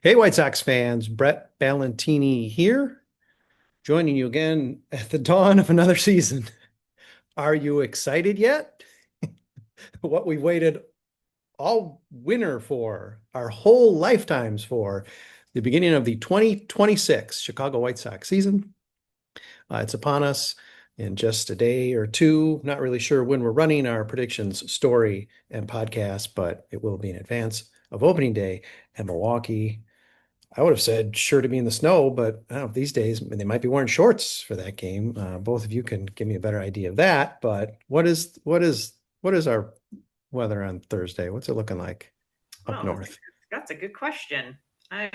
Hey, White Sox fans, Brett Ballantini here, joining you again at the dawn of another season. Are you excited yet? What we waited all winter for, our whole lifetimes for, the beginning of the 2026 Chicago White Sox season. It's upon us in just a day or two. Not really sure when we're running our predictions story and podcast, but it will be in advance of opening day in Milwaukee. I would have said sure to be in the snow, but I don't know, these days they might be wearing shorts for that game. Both of you can give me a better idea of that. But what is our weather on Thursday? What's it looking like up Oh, north? that's a good question. I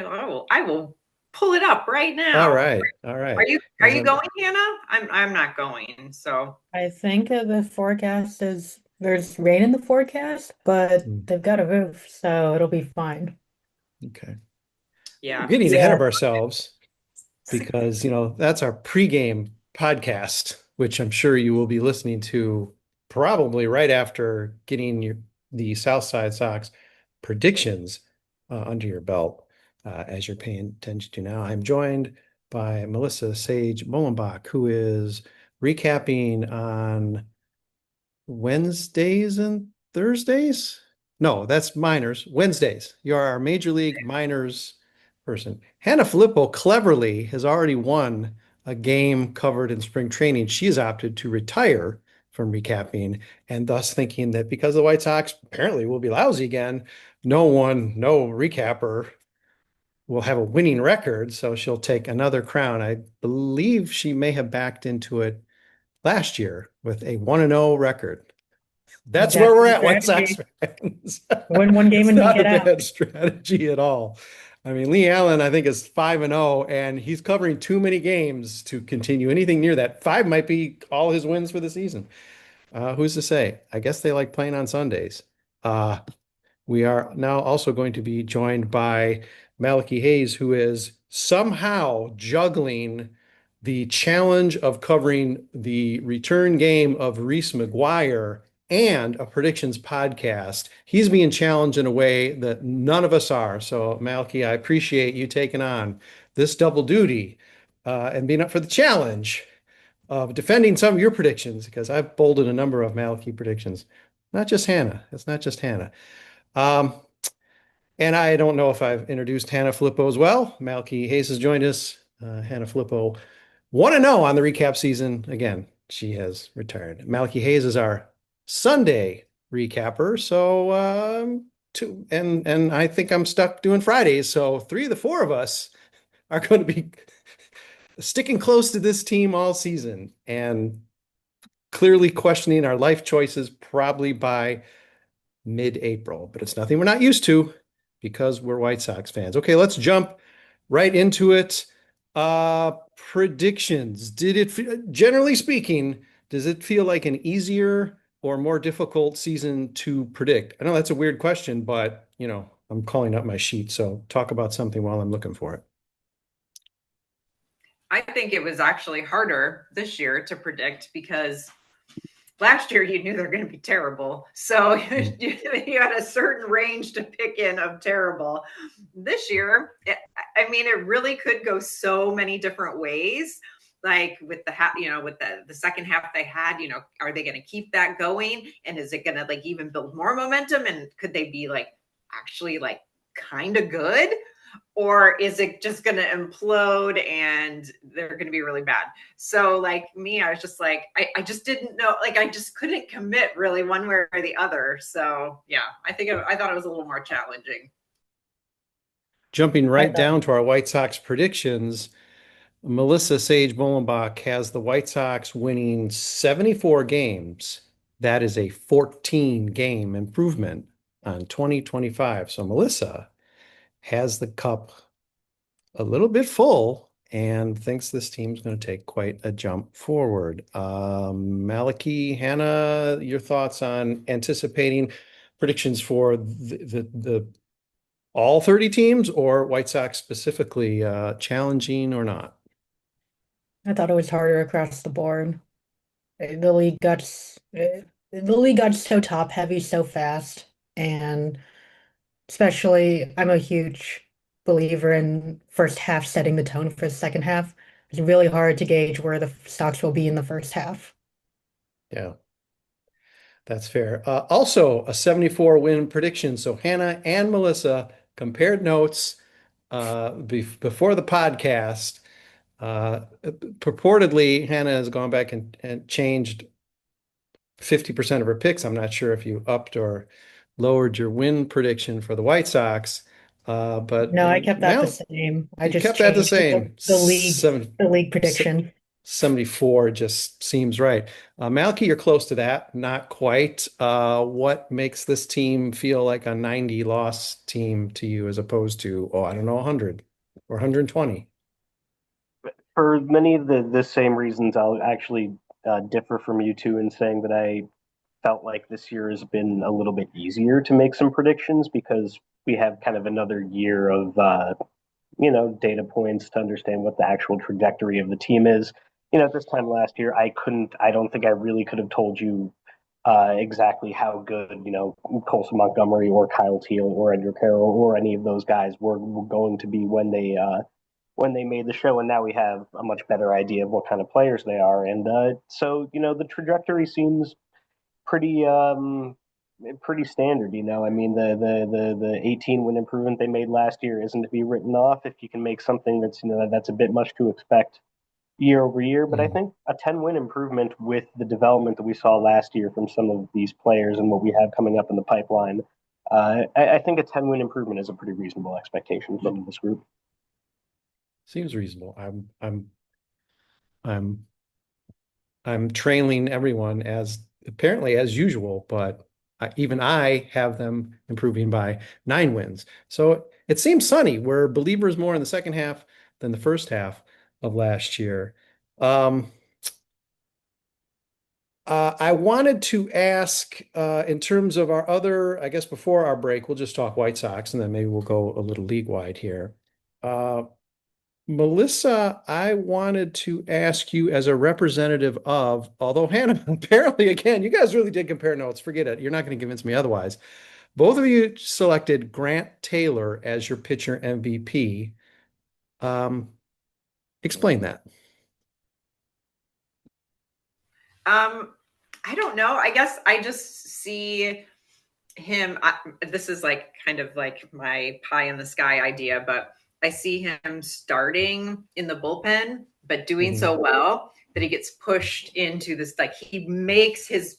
will pull it up right All now. right, all Are right. you going, Hannah? I'm not going. So I think the forecast is there's rain in the forecast, but Hmm, they've got a roof, so it'll be fine. okay. We're yeah. getting ahead Yeah. of ourselves because that's our pregame podcast, which I'm sure you will be listening to probably right after getting the South Side Sox predictions under your belt, as you're paying attention to now. I'm joined by Melissa Sage-Bollenbach, who is recapping on Wednesdays and Thursdays. No, that's minors. Wednesdays. You're our Major League Minors person. Hannah Filippo cleverly has already won a game covered in spring training. She has opted to retire from recapping, and thus thinking that because the White Sox apparently will be lousy again, no recapper will have a winning record, so she'll take another crown. I believe she may have backed into it last year with a 1-0 record. That's where That's we're the at, White Sox strategy. fans. Win one game It's and not a get out. bad strategy at all. I mean, Lee Allen, I think, is 5-0, and he's covering too many games to continue anything near that. Five might be all his wins for the season. Who's to say? I guess they like playing on Sundays. Uh, we are now also going to be joined by Malachi Hayes, who is somehow juggling the challenge of covering the return game of Reese McGuire and a predictions podcast. He's being challenged in a way that none of us are. So, Malachi, I appreciate you taking on this double duty and being up for the challenge of defending some of your predictions because I've bolded a number of Malachi predictions. Not just Hannah. It's not just Hannah. Um, and I don't know if I've introduced Hannah Filippo as well. Malachi Hayes has joined us. Hannah Filippo 1-0 on the recap season. Again, she has retired. Malachi Hayes is our Sunday recapper. So two and I think I'm stuck doing Fridays. So three of the four of us are going to be sticking close to this team all season and clearly questioning our life choices probably by mid-April, but it's nothing we're not used to because we're White Sox fans. Okay, let's jump right into it. Predictions. Generally speaking, does it feel like an easier or more difficult season to predict? I know that's a weird question, but I'm calling up my sheet, so talk about something while I'm looking for it. I think it was actually harder this year to predict because last year you knew they're going to be terrible. So Mm. you had a certain range to pick in of terrible. This year, I mean, it really could go so many different ways. Like with with the second half they had, are they going to keep that going? And is it going to like even build more momentum? And could they be like actually like kind of good? Or is it just going to implode and they're going to be really bad? So like me, I was just like, I just didn't know, like I just couldn't commit really one way or the other. So yeah, I thought it was a little more challenging. Jumping I right thought down to our White Sox predictions, Melissa Sage-Bollenbach has the White Sox winning 74 games. That is a 14 game improvement on 2025. So Melissa has the cup a little bit full and thinks this team's going to take quite a jump forward. Malachi, Hannah, your thoughts on anticipating predictions for the all 30 teams or White Sox specifically, challenging or not? I thought it was harder across the board. The league got the league got so top heavy so fast, and especially I'm a huge believer in first half setting the tone for the second half. It's really hard to gauge where the Sox will be in the first half. Yeah, that's fair. Also, a 74 win prediction. So Hannah and Melissa compared notes before the podcast. Purportedly, Hannah has gone back and changed 50% of her picks. I'm not sure if you upped or lowered your win prediction for the White Sox. But No, I kept that the Mel, same. I you just kept that the changed same. the league prediction. 74 just seems right. Malky, you're close to that, not quite. What makes this team feel like a 90 loss team to you as opposed to, oh, I don't know, 100 or 120? For many of the same reasons, I'll actually differ from you two in saying that I felt like this year has been a little bit easier to make some predictions because we have kind of another year of data points to understand what the actual trajectory of the team is. At this time last year, I don't think I really could have told you exactly how good, Colson Montgomery or Kyle Teal or Edgar Carroll or any of those guys were going to be when they made the show, and now we have a much better idea of what kind of players they are, and so the trajectory seems pretty pretty standard. I mean the 18 win improvement they made last year isn't to be written off if you can make something that's a bit much to expect year over year. But I Mm. think a 10 win improvement with the development that we saw last year from some of these players and what we have coming up in the pipeline. I think a 10 win improvement is a pretty reasonable expectation from this group. Seems reasonable. I'm I'm trailing everyone as apparently as usual, but even I have them improving by 9 wins. So it seems sunny. We're believers more in the second half than the first half of last year. Um, I wanted to ask, in terms of our other, I guess before our break, we'll just talk White Sox and then maybe we'll go a little league wide here. Uh, Melissa, I wanted to ask you as a representative of, although Hannah, apparently, again, you guys really did compare notes. Forget it. You're not going to convince me otherwise. Both of you selected Grant Taylor as your pitcher MVP. Um, Explain that. I don't know. I guess I just see him. This is like kind of like my pie in the sky idea, but I see him starting in the bullpen, but doing Mhm. so well that he gets pushed into this. Like he makes his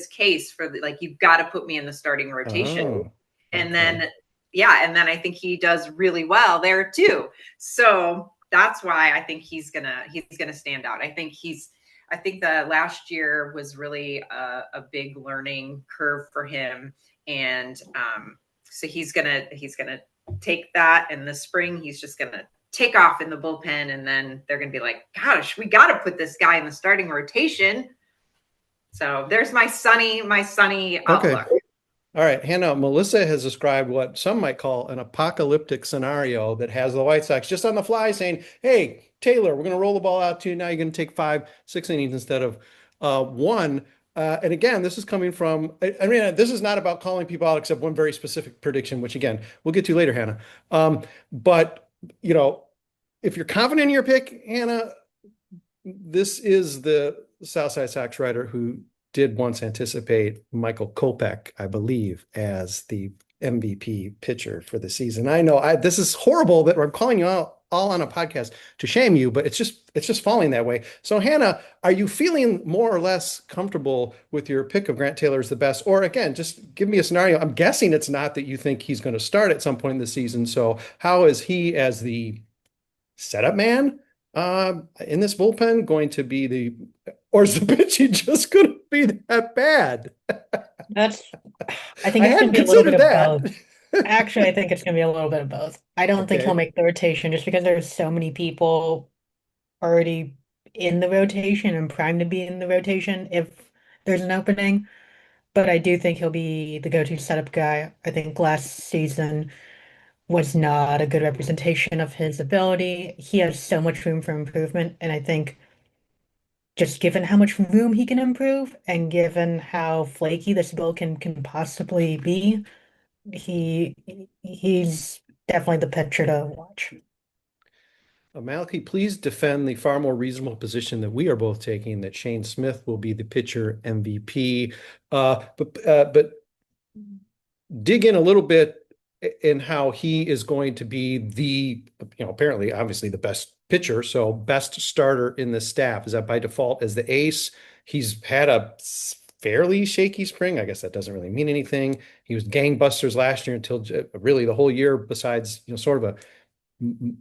case for like you've got to put me in the starting rotation, Oh, and okay. then and then I think he does really well there too. So that's why I think he's gonna stand out. I think the last year was really a big learning curve for him, and so he's gonna take that in the spring. He's just gonna take off in the bullpen, and then they're gonna be like, "Gosh, we got to put this guy in the starting rotation." So there's my sunny Okay. outlook. All right, Hannah, Melissa has described what some might call an apocalyptic scenario that has the White Sox just on the fly saying, hey, Taylor, we're going to roll the ball out to you. Now you're going to take 5, 6 innings instead of one. And again, this is coming from, I mean, this is not about calling people out except one very specific prediction, which again, we'll get to later, Hannah. But, you know, if you're confident in your pick, Hannah, this is the South Side Sox writer who did once anticipate Michael Kopech, I believe, as the MVP pitcher for the season. I know this is horrible that I'm calling you out all on a podcast to shame you, but it's just falling that way. So Hannah, are you feeling more or less comfortable with your pick of Grant Taylor as the best? Or again, just give me a scenario. I'm guessing it's not that you think he's going to start at some point in the season. So how is he as the setup man in this bullpen going to be or is the pitching just going to be that bad? That's, I think I it's going hadn't to be a little bit considered of that. both. Actually, I think it's going to be a little bit of both. I don't think he'll Okay. make the rotation just because there's so many people already in the rotation and primed to be in the rotation if there's an opening. But I do think he'll be the go-to setup guy. I think last season was not a good representation of his ability. He has so much room for improvement, and I think just given how much room he can improve and given how flaky this bill can possibly be, he he's definitely the pitcher to watch. Malachi, please defend the far more reasonable position that we are both taking, that Shane Smith will be the pitcher MVP. But dig in a little bit in how he is going to be the, apparently, obviously the best pitcher, so best starter in the staff. Is that by default as the ace? He's had a fairly shaky spring. I guess that doesn't really mean anything. He was gangbusters last year until really the whole year, besides, sort of a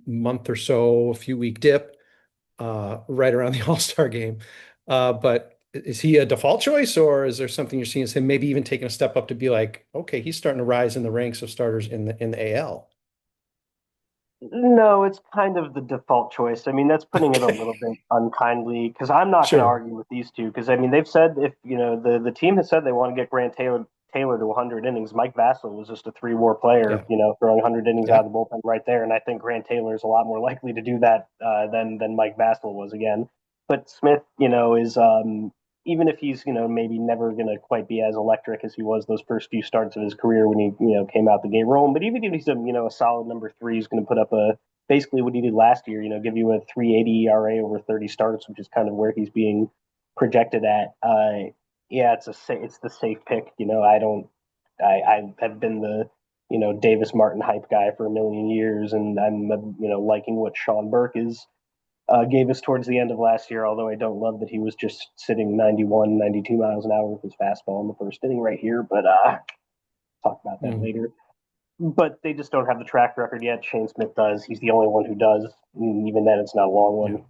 month or so, a few week dip right around the All-Star game. But is he a default choice, or is there something you're seeing as him maybe even taking a step up to be like, okay, he's starting to rise in the ranks of starters in the AL? No, it's kind of the default choice. I mean, that's putting it a Okay, little bit unkindly because I'm not going to sure. argue with these two because I mean they've said if the team has said they want to get Grant Taylor to 100 innings. Mike Vassell was just a 3 WAR player, Yeah, throwing 100 innings yeah. out of the bullpen right there, and I think Grant Taylor is a lot more likely to do that than Mike Vassell was again. But Smith, is even if he's maybe never going to quite be as electric as he was those first few starts of his career when he came out the gate rolling. But even if he's a solid number three, he's going to put up a basically what he did last year. Give you a 3.80 ERA over 30 starts, which is kind of where he's being projected at. Yeah, it's the safe pick. I don't. I have been the Davis Martin hype guy for a million years, and I'm liking what Sean Burke is gave us towards the end of last year, although I don't love that he was just sitting 91, 92 miles an hour with his fastball in the first inning right here, but talk about that Mm, later. But they just don't have the track record yet. Shane Smith does. He's the only one who does. And even then, it's not a long yeah, one.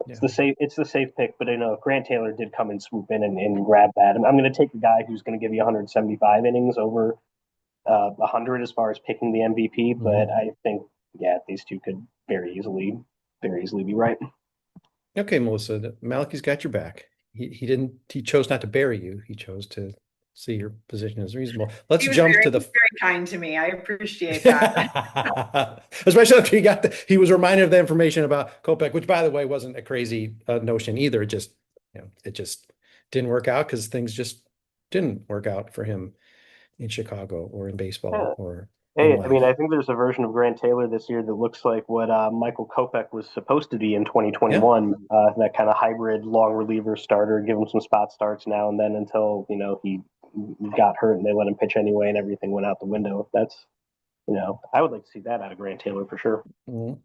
It's yeah. the safe pick. But I know if Grant Taylor did come and swoop in and grab that, I'm going to take the guy who's going to give you 175 innings over 100 as far as picking the MVP. But Mhm. I think these two could very easily be right. Okay, Melissa, Malachi's got your back. He chose not to bury you. He chose to see your position as reasonable. Let's jump to He's the very kind to me. I appreciate that. especially after he was reminded of the information about Kopech, which by the way wasn't a crazy notion either. It just didn't work out because things just didn't work out for him in Chicago or in baseball Yeah. or in Hey, I mean, I life. think there's a version of Grant Taylor this year that looks like what Michael Kopech was supposed to be in Yeah. 2021. That kind of hybrid long reliever starter, give him some spot starts now and then until he got hurt and they let him pitch anyway and everything went out the window. That's I would like to see that out of Grant Taylor for sure. Mhm.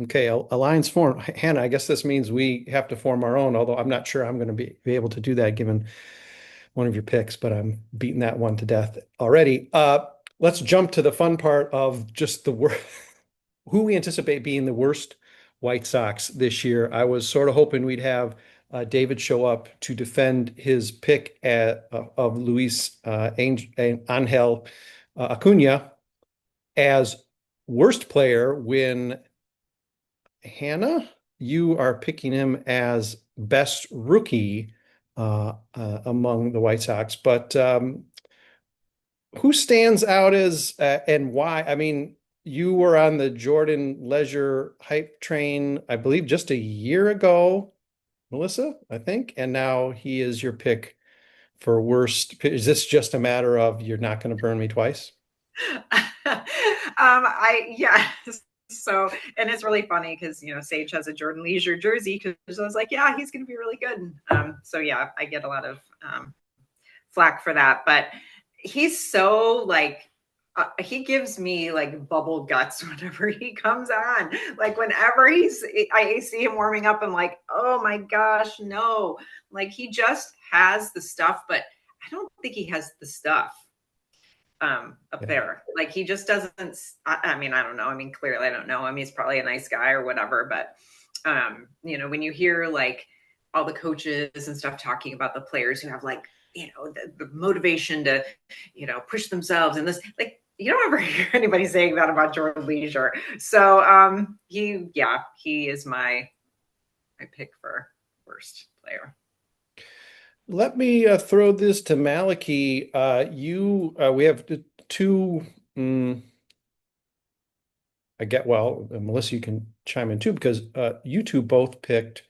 Okay, alliance form. Hannah, I guess this means we have to form our own, although I'm not sure I'm going to be able to do that given one of your picks, but I'm beating that one to death already. Let's jump to the fun part of just who we anticipate being the worst White Sox this year. I was sort of hoping we'd have David show up to defend his pick of Luis Angel Acuna as worst player when Hannah, you are picking him as best rookie among the White Sox. But who stands out as and why? I mean, you were on the Jordan Leisure hype train, I believe, just a year ago, Melissa, I think, and now he is your pick for worst. Is this just a matter of you're not going to burn me twice? I yeah. So and it's really funny because Sage has a Jordan Leisure jersey because I was like, yeah, he's going to be really good. So yeah, I get a lot of flack for that, but he's so like he gives me like bubble guts whenever he comes on. Like whenever I see him warming up, I'm like, oh my gosh, no! Like he just has the stuff, but I don't think he has the stuff up Yeah. there. Like he just doesn't. I mean, I don't know. I mean, clearly, I don't know him. He's probably a nice guy or whatever. But when you hear like all the coaches and stuff talking about the players who have like the motivation to push themselves and this like. You don't ever hear anybody saying that about Jordan Leisure. So he is my pick for worst player. Let me throw this to Malachi. We have two. mm, well, Melissa, you can chime in too because you two both picked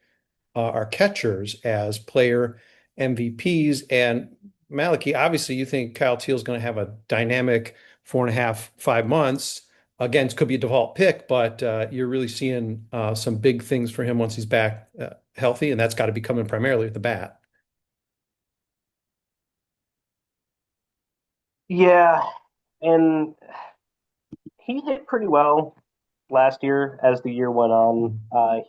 our catchers as player MVPs, and Malachi, obviously, you think Kyle Teal's going to have a dynamic 4.5, 5 months. again, it could be a default pick, but you're really seeing some big things for him once he's back healthy, and that's got to be coming primarily with the bat. Yeah, and he hit pretty well last year as the year went on.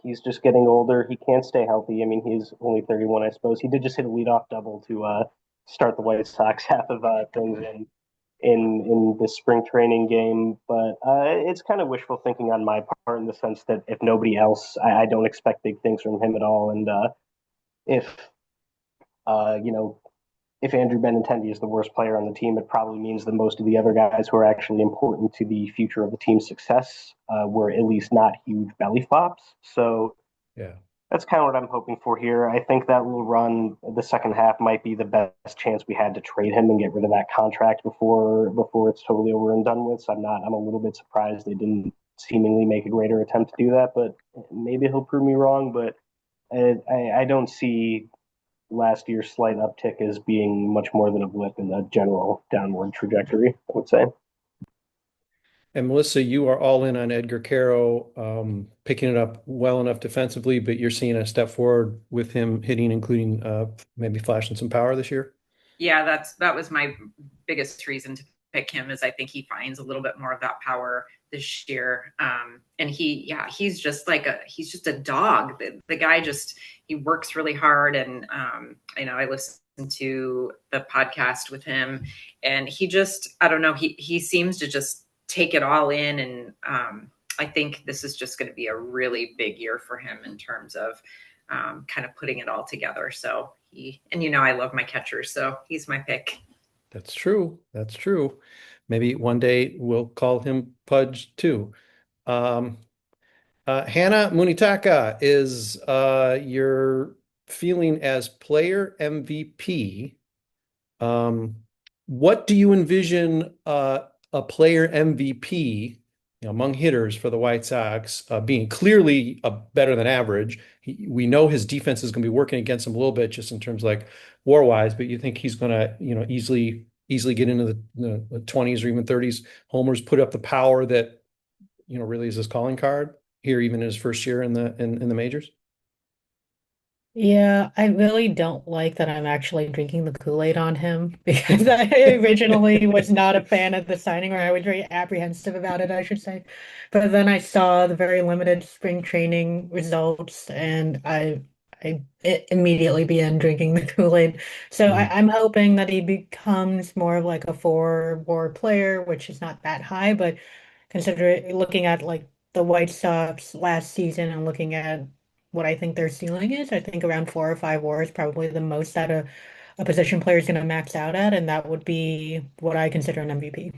He's just getting older. He can't stay healthy. I mean, he's only 31, I suppose. He did just hit a leadoff double to start the White Sox half of things in this spring training game. But it's kind of wishful thinking on my part in the sense that if nobody else, I don't expect big things from him at all. And if you know if Andrew Benintendi is the worst player on the team, it probably means that most of the other guys who are actually important to the future of the team's success were at least not huge belly flops. So Yeah. that's kind of what I'm hoping for here. I think that little run, the second half, might be the best chance we had to trade him and get rid of that contract before it's totally over and done with. So I'm a little bit surprised they didn't seemingly make a greater attempt to do that, but maybe he'll prove me wrong. But I don't see last year's slight uptick as being much more than a blip in the general downward trajectory, I would say. And Melissa, you are all in on Edgar Caro, picking it up well enough defensively, but you're seeing a step forward with him hitting, including maybe flashing some power this year. Yeah, that was my biggest reason to pick him, is I think he finds a little bit more of that power this year. And he's just he's just a dog. The guy he works really hard. And I listened to the podcast with him, and I don't know, he seems to just take it all in. And I think this is just going to be a really big year for him in terms of kind of putting it all together. So I love my catchers, so he's my pick. That's true. That's true. Maybe one day we'll call him Pudge too. Um, Hannah Munitaka is your feeling as player MVP. Um, what do you envision a player MVP, among hitters for the White Sox, being clearly better than average? We know his defense is going to be working against him a little bit, just in terms of like WAR wise, but you think he's going to, easily get into the 20s or even 30s homers, put up the power that, really is his calling card here, even in his first year in the majors? Yeah, I really don't like that I'm actually drinking the Kool-Aid on him because I originally was not a fan of the signing, or I was very apprehensive about it, I should say. But then I saw the very limited spring training results, and I immediately began drinking the Kool-Aid. So Mhm. I'm hoping that he becomes more of like a four-war player, which is not that high, but looking at like the White Sox last season and looking at what I think their ceiling is, I think around 4 or 5 WAR is probably the most that a position player is going to max out at, and that would be what I consider an MVP.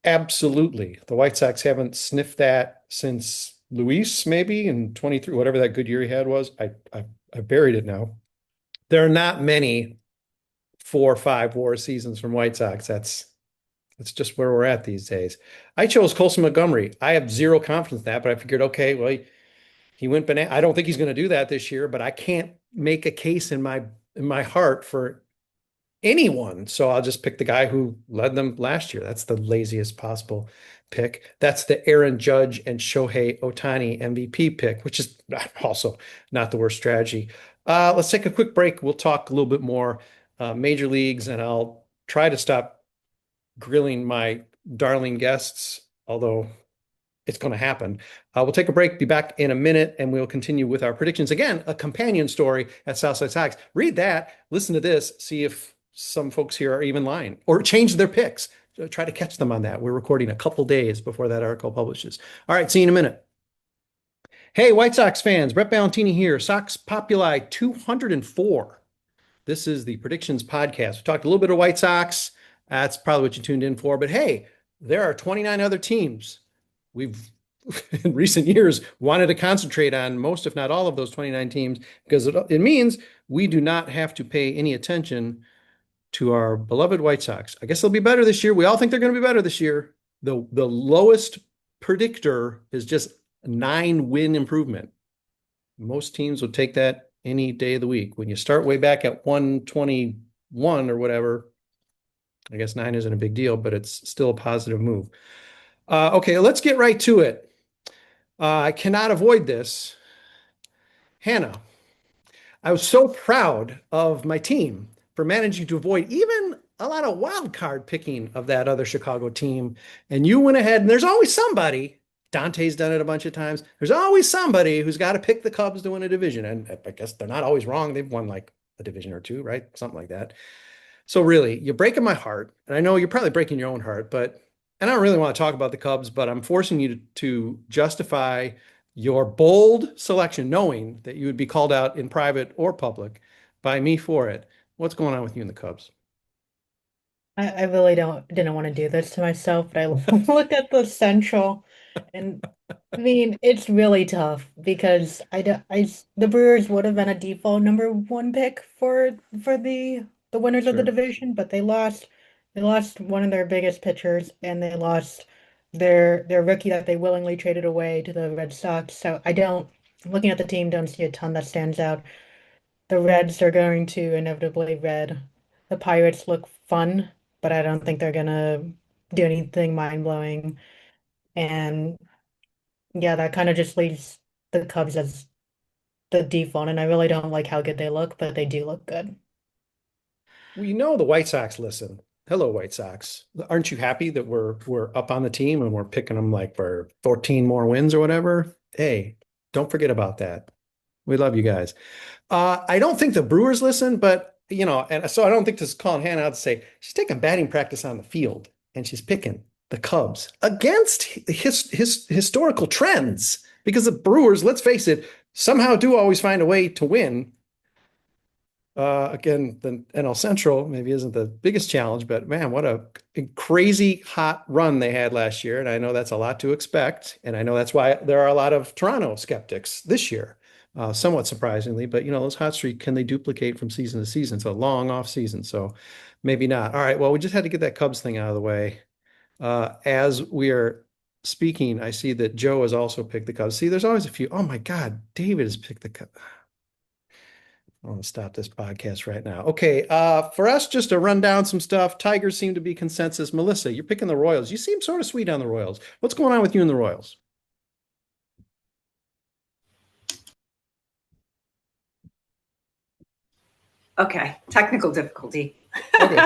Absolutely. The White Sox haven't sniffed that since Luis, maybe in 23, whatever that good year he had was. I buried it now. There are not many 4 or 5 WAR seasons from White Sox. That's just where we're at these days. I chose Colson Montgomery. I have zero confidence in that, but I figured, okay, well, he went banana. I don't think he's going to do that this year, but I can't make a case in my heart for anyone. So I'll just pick the guy who led them last year. That's the laziest possible pick. That's the Aaron Judge and Shohei Ohtani MVP pick, which is also not the worst strategy. Let's take a quick break. We'll talk a little bit more major leagues, and I'll try to stop grilling my darling guests, although it's going to happen. We'll take a break, be back in a minute, and we'll continue with our predictions. Again, a companion story at South Side Sox. Read that, listen to this, see if some folks here are even lying or change their picks. Try to catch them on that. We're recording a couple days before that article publishes. All right, see you in a minute. Hey, White Sox fans, Brett Ballantini here. Sox Populi 204. This is the Predictions Podcast. We talked a little bit of White Sox. That's probably what you tuned in for. But hey, there are 29 other teams we've in recent years wanted to concentrate on most, if not all, of those 29 teams, because it means we do not have to pay any attention to our beloved White Sox. I guess they'll be better this year. We all think they're going to be better this year. The lowest predictor is just 9-win improvement. Most teams would take that any day of the week. When you start way back at 121 or whatever, I guess 9 isn't a big deal, but it's still a positive move. Okay, let's get right to it. I cannot avoid this. Hannah, I was so proud of my team for managing to avoid even a lot of wild card picking of that other Chicago team. And you went ahead, and there's always somebody. Dante's done it a bunch of times. There's always somebody who's got to pick the Cubs to win a division. And I guess they're not always wrong. They've won like a division or two, right? Something like that. So really, you're breaking my heart. And I know you're probably breaking your own heart, but and I don't really want to talk about the Cubs, but I'm forcing you to justify your bold selection, knowing that you would be called out in private or public by me for it. What's going on with you and the Cubs? I really didn't want to do this to myself, but I looked at the Central, and I mean it's really tough because the Brewers would have been a default number one pick for the winners of the Sure. division, but they lost one of their biggest pitchers, and they lost their rookie that they willingly traded away to the Red Sox. So I don't, looking at the team, don't see a ton that stands out. The Reds are going to inevitably red. The Pirates look fun, but I don't think they're gonna do anything mind-blowing. And yeah, that kind of just leaves the Cubs as the default, and I really don't like how good they look, but they do look good. We know the White Sox listen. Hello, White Sox. Aren't you happy that we're up on the team and we're picking them like for 14 more wins or whatever? Hey, don't forget about that. We love you guys. I don't think the Brewers listen, but and so I don't think this is calling Hannah out to say she's taking batting practice on the field and she's picking the Cubs against his historical trends because the Brewers, let's face it, somehow do always find a way to win. Again, the NL Central maybe isn't the biggest challenge, but man, what a crazy hot run they had last year. And I know that's a lot to expect. And I know that's why there are a lot of Toronto skeptics this year, somewhat surprisingly. But, those hot streak, can they duplicate from season to season? It's a long off season. So maybe not. All right. Well, we just had to get that Cubs thing out of the way. As we are speaking, I see that Joe has also picked the Cubs. See, there's always a few. Oh my God, David has picked the Cubs. I want to stop this podcast right now. Okay, for us, just to run down some stuff. Tigers seem to be consensus. Melissa, you're picking the Royals. You seem sort of sweet on the Royals. What's going on with you and the Royals? Okay, technical difficulty. Okay.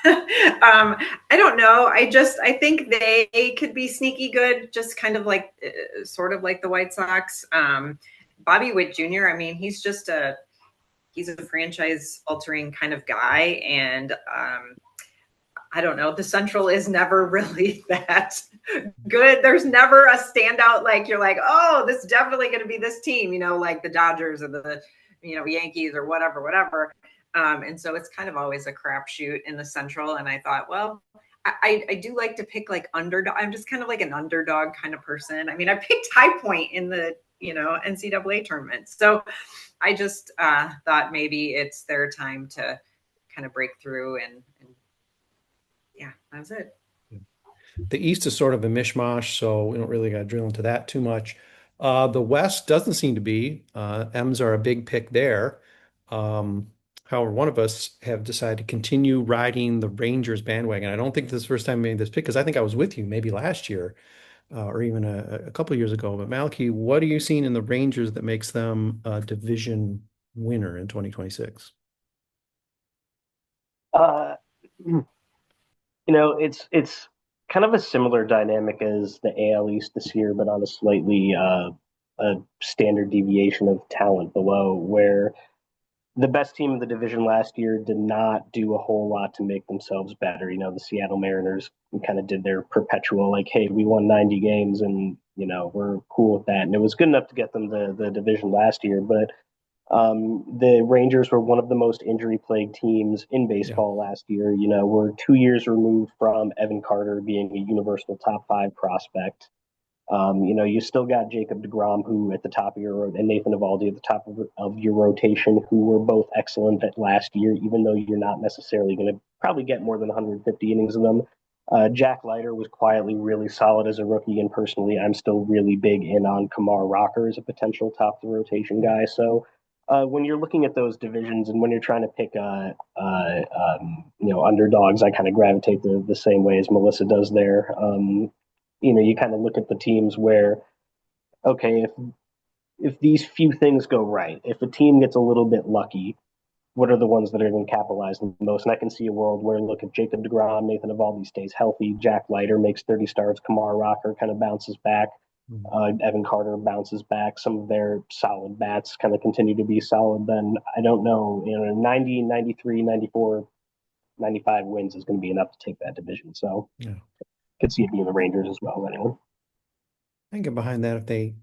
I don't know. I think they could be sneaky good, just kind of like, sort of like the White Sox. Bobby Witt Jr. I mean, he's a franchise altering kind of guy, and I don't know. The Central is never really that good. There's never a standout like you're like, oh, this is definitely going to be this team, like the Dodgers or the Yankees or whatever. And so it's kind of always a crapshoot in the Central. And I thought, well, I do like to pick like underdog. I'm just kind of like an underdog kind of person. I mean, I picked High Point in the NCAA tournament, so I just thought maybe it's their time to kind of break through and yeah, that was it. The East is sort of a mishmash, so we don't really got to drill into that too much. The West doesn't seem to be. M's are a big pick there. Um, However, one of us have decided to continue riding the Rangers bandwagon. I don't think this is the first time I made this pick because I think I was with you maybe last year or even a couple of years ago. But Malachi, what are you seeing in the Rangers that makes them a division winner in 2026? Uh, it's kind of a similar dynamic as the AL East this year, but on a slightly a standard deviation of talent below, where the best team in the division last year did not do a whole lot to make themselves better. The Seattle Mariners kind of did their perpetual, like, hey, we won 90 games and, we're cool with that. And it was good enough to get them the division last year. But the Rangers were one of the most injury plagued teams in Yeah. baseball last year. We're 2 years removed from Evan Carter being a universal top five prospect. You still got Jacob DeGrom, who at the top of your and Nathan Eovaldi at the top of your rotation, who were both excellent at last year, even though you're not necessarily going to probably get more than 150 innings of them. Jack Leiter was quietly really solid as a rookie, and personally, I'm still really big in on Kamar Rocker as a potential top of the rotation guy. So when you're looking at those divisions and when you're trying to pick underdogs, I kind of gravitate the same way as Melissa does there. you kind of look at the teams where, okay, if these few things go right, if a team gets a little bit lucky, what are the ones that are going to capitalize the most? And I can see a world where, look, if Jacob DeGrom, Nathan Eovaldi stays healthy, Jack Leiter makes 30 starts, Kamar Rocker kind of bounces back, Evan Carter bounces back, some of their solid bats kind of continue to be solid, then I don't know, 90, 93, 94, 95 wins is going to be enough to take that division. So Yeah. could see it being the Rangers as well. Anyway. I can get behind that if they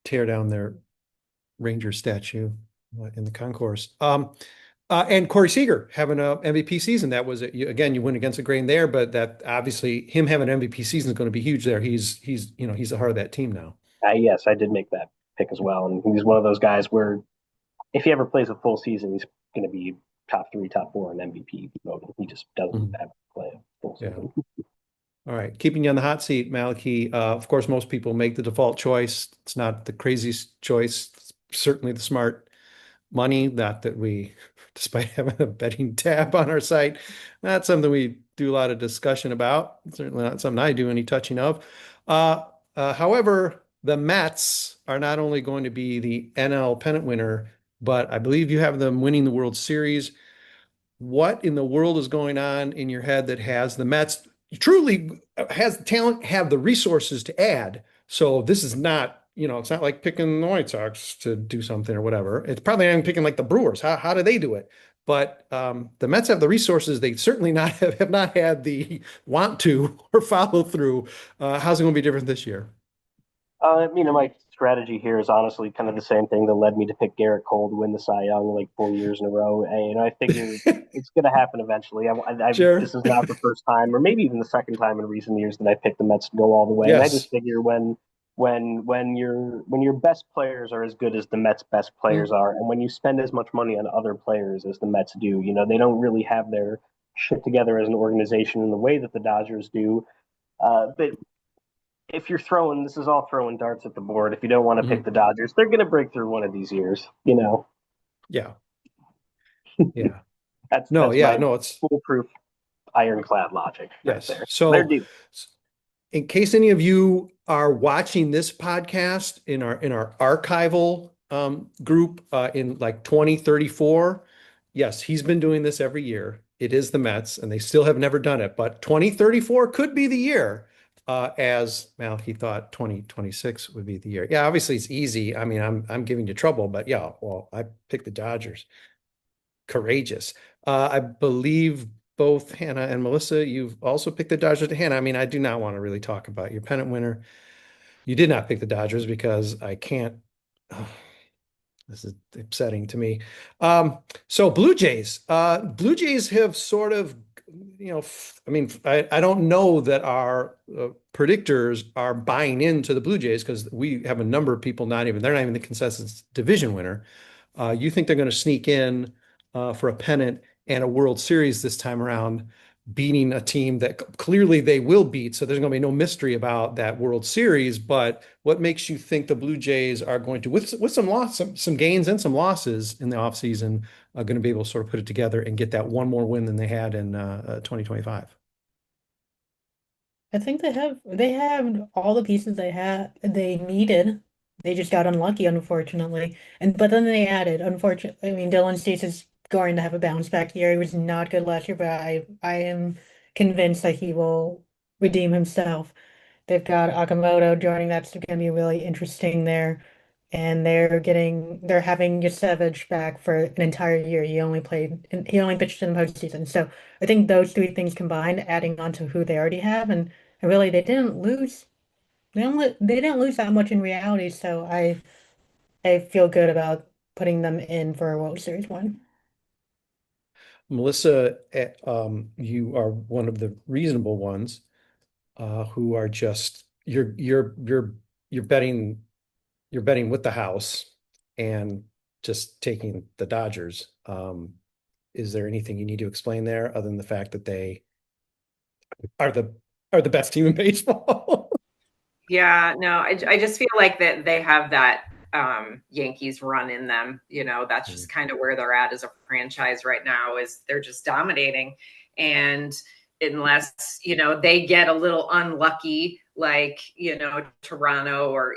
tear down their Ranger statue in the concourse. And Corey Seager having a MVP season. That was again, you went against the grain there, but that obviously him having an MVP season is going to be huge there. He's the heart of that team now. Yes, I did make that pick as well, and he's one of those guys where if he ever plays a full season, he's going to be top 3, top 4 in MVP voting. He just doesn't ever play a full season. Yeah. All right, keeping you on the hot seat, Malachi. Of course, most people make the default choice. It's not the craziest choice. It's certainly the smart money. Not that we, despite having a betting tab on our site, not something we do a lot of discussion about. Certainly not something I do any touching of. However, the Mets are not only going to be the NL pennant winner, but I believe you have them winning the World Series. What in the world is going on in your head that has the Mets truly has the talent, have the resources to add? So this is not, it's not like picking the White Sox to do something or whatever. It's probably not even picking like the Brewers. How do they do it? But the Mets have the resources. They certainly have not had the want to or follow through. How's it going to be different this year? My strategy here is honestly kind of the same thing that led me to pick Garrett Cole to win the Cy Young like 4 years in a row. And I figure it's going to happen eventually. Sure. This is not the first time, or maybe even the second time in recent years that I picked the Mets to go all the way. And I just Yes. figure when your best players are as good as the Mets' best players are, and when you spend as much money on other players as the Mets do, they don't really have their shit together as an organization in the way that the Dodgers do. But if you're throwing, this is all throwing darts at the board. If you don't want to pick the Dodgers, they're going to break through one of these years. Yeah. Yeah. That's No, yeah, my no, it's foolproof ironclad logic right yes. there. They're So due. in case any of you are watching this podcast in our archival group in like 2034, yes, he's been doing this every year. It is the Mets, and they still have never done it. But 2034 could be the year, as Malachi thought 2026 would be the year. Yeah, obviously it's easy. I mean, I'm giving you trouble, but yeah, well, I picked the Dodgers. Courageous. I believe both Hannah and Melissa, you've also picked the Dodgers. Hannah, I mean, I do not want to really talk about your pennant winner. You did not pick the Dodgers because I can't. Oh, this is upsetting to me. So Blue Jays. Blue Jays have sort of, I mean, I don't know that our predictors are buying into the Blue Jays because we have a number of people they're not even the consensus division winner. You think they're going to sneak in for a pennant and a World Series this time around, beating a team that clearly they will beat. So there's going to be no mystery about that World Series. But what makes you think the Blue Jays are going to, with some gains and some losses in the offseason, are going to be able to sort of put it together and get that one more win than they had in 2025? I think they have all the pieces they needed. They just got unlucky, unfortunately. But then they added, unfortunately, I mean, Dylan Cease is going to have a bounce back year. He was not good last year, but I am convinced that he will redeem himself. They've got Akamoto joining. That's going to be really interesting there. And they're having Yosevich back for an entire year. He only pitched in the postseason. So I think those three things combined, adding on to who they already have, and really they didn't lose. They didn't lose that much in reality. So I feel good about putting them in for a World Series one. Melissa, you are one of the reasonable ones who are just you're betting with the house and just taking the Dodgers. Is there anything you need to explain there other than the fact that they are the best team in baseball? Yeah, no, I just feel like that they have that Yankees run in them. That's just kind of where they're at as a franchise right now, is they're just dominating. And unless, they get a little unlucky like, Toronto, or,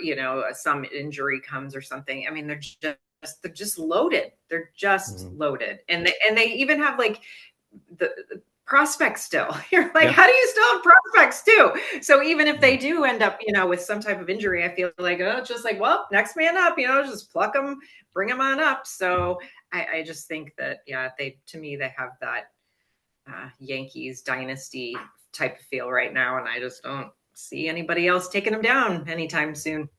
some injury comes or something. I mean, they're just loaded. They're just Mhm. loaded. And they even have like the prospects still. You're like, Yeah. how do you still have prospects too? So even if they do end up, with some type of injury, I feel like, oh, just like, well, next man up, just pluck them, bring them on up. So I just think that, yeah, to me, they have that Yankees dynasty type of feel right now. And I just don't see anybody else taking them down anytime soon.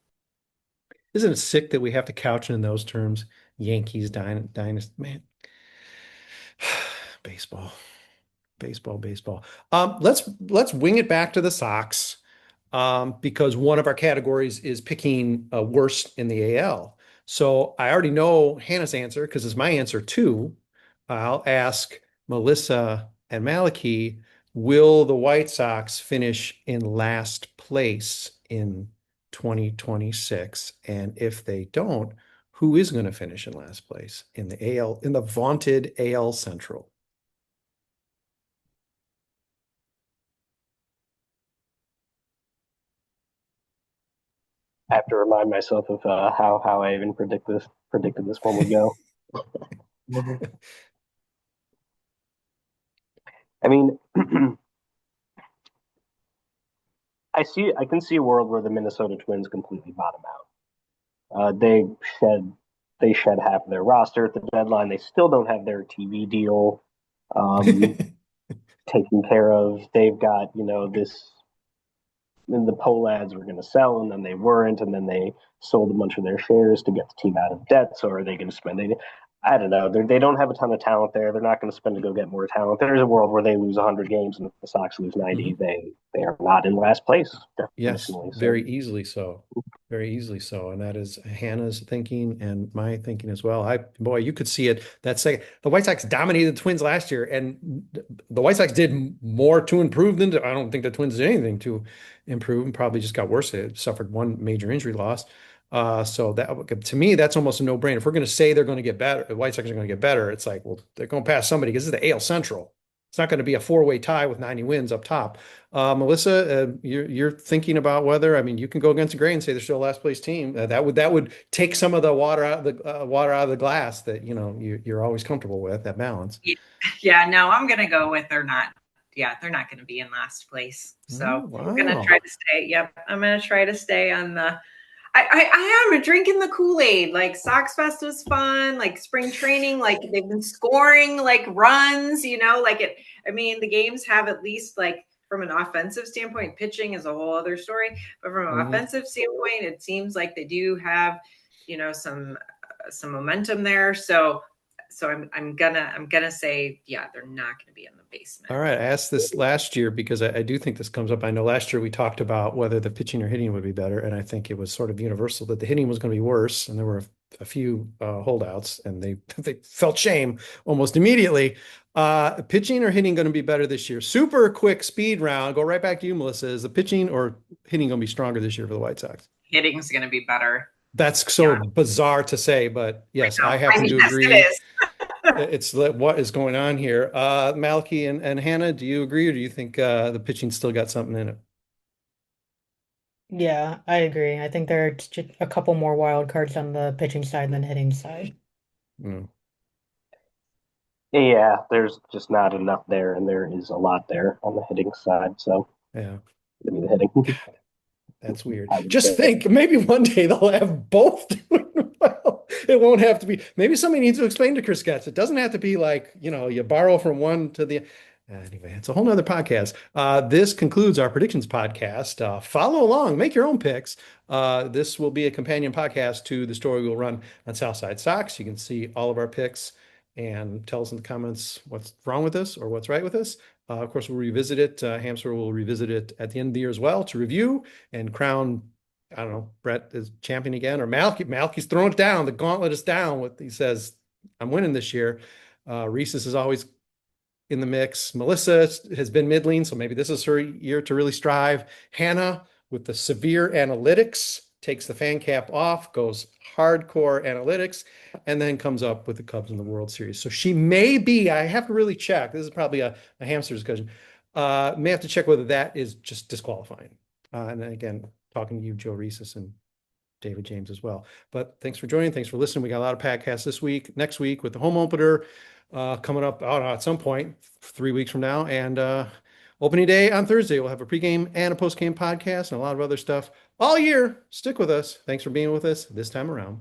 Isn't it sick that we have to couch it in those terms? Yankees dynasty, man. Baseball, baseball, baseball. Let's wing it back to the Sox, because one of our categories is picking worst in the AL. So I already know Hannah's answer because it's my answer too. I'll ask Melissa and Malachi, will the White Sox finish in last place in 2026? And if they don't, who is going to finish in last place in the AL, in the vaunted AL Central? I have to remind myself of how I even predicted this one would go. I mean, I can see a world where the Minnesota Twins completely bottom out. They shed half of their roster at the deadline. They still don't have their TV deal taken care of. They've got this. And the poll ads were going to sell, and then they weren't, and then they sold a bunch of their shares to get the team out of debt. So are they going to spend? I don't know. They don't have a ton of talent there. They're not going to spend to go get more talent. There's a world where they lose 100 games and the Sox lose 90. Mhm. They are not in last place, Yes, definitionally. So very easily so. Very easily so. And that is Hannah's thinking and my thinking as well. Boy, you could see it that second. The White Sox dominated the Twins last year, and the White Sox did more to improve than I don't think the Twins did anything to improve, and probably just got worse. They suffered one major injury loss. So that to me, that's almost a no-brainer. If we're going to say they're going to get better, the White Sox are going to get better, it's like, well, they're going to pass somebody because this is the AL Central. It's not going to be a four-way tie with 90 wins up top. Melissa, you're thinking about whether, I mean, you can go against the grain and say they're still a last place team. That would take some of the water out of the glass that you're always comfortable with, that balance. Yeah, no, I'm gonna go with they're not. Yeah, they're not gonna be in last place. Oh, So I'm gonna try wow. to stay. Yep, I'm gonna try to stay on the. I am drinking the Kool-Aid. Like Sox Fest was fun. Like spring training, like they've been scoring like runs. Like it. I mean, the games have at least like from an offensive standpoint, pitching is a whole other story. But from an Mhm. offensive standpoint, it seems like they do have, some momentum there. So I'm gonna say, yeah, they're not gonna be in the basement. All right. I asked this last year because I do think this comes up. I know last year we talked about whether the pitching or hitting would be better, and I think it was sort of universal that the hitting was going to be worse, and there were a few holdouts, and they they felt shame almost immediately. Pitching or hitting going to be better this year? Super quick speed round. Go right back to you, Melissa. Is the pitching or hitting going to be stronger this year for the White Sox? Hitting's gonna be better. That's Yeah, so bizarre to say, but yes, I I happen mean, to yes, it agree. is. It's what is going on here. Malky and Hannah, do you agree, or do you think the pitching still got something in it? Yeah, I agree. I think there are just a couple more wild cards on the pitching side than hitting side. Mm, yeah, there's just not enough there, and there is a lot there on the hitting side. So yeah, give me the hitting. that's weird. I would Just say. think, maybe one day they'll have both doing well. It won't have to be. Maybe somebody needs to explain to Chris Getz. It doesn't have to be like, you borrow from one to the. Anyway, it's a whole nother podcast. This concludes our predictions podcast. Follow along, make your own picks. This will be a companion podcast to the story we'll run on South Side Sox. You can see all of our picks and tell us in the comments what's wrong with this or what's right with this. Of course, we'll revisit it. Hamster will revisit it at the end of the year as well to review and crown. I don't know, Brett is champion again, or Malky's throwing it down. The gauntlet is down. He says, I'm winning this year. Reese's is always in the mix. Melissa has been middling, so maybe this is her year to really strive. Hannah, with the severe analytics, takes the fan cap off, goes hardcore analytics, and then comes up with the Cubs in the World Series. So she may be, I have to really check. This is probably a hamster discussion. May have to check whether that is just disqualifying. And then again, talking to you, Joe Reeses and David James as well. But thanks for joining. Thanks for listening. We got a lot of podcasts this week, next week with the home opener coming up at some point, 3 weeks from now. And opening day on Thursday, we'll have a pregame and a postgame podcast and a lot of other stuff all year. Stick with us. Thanks for being with us this time around.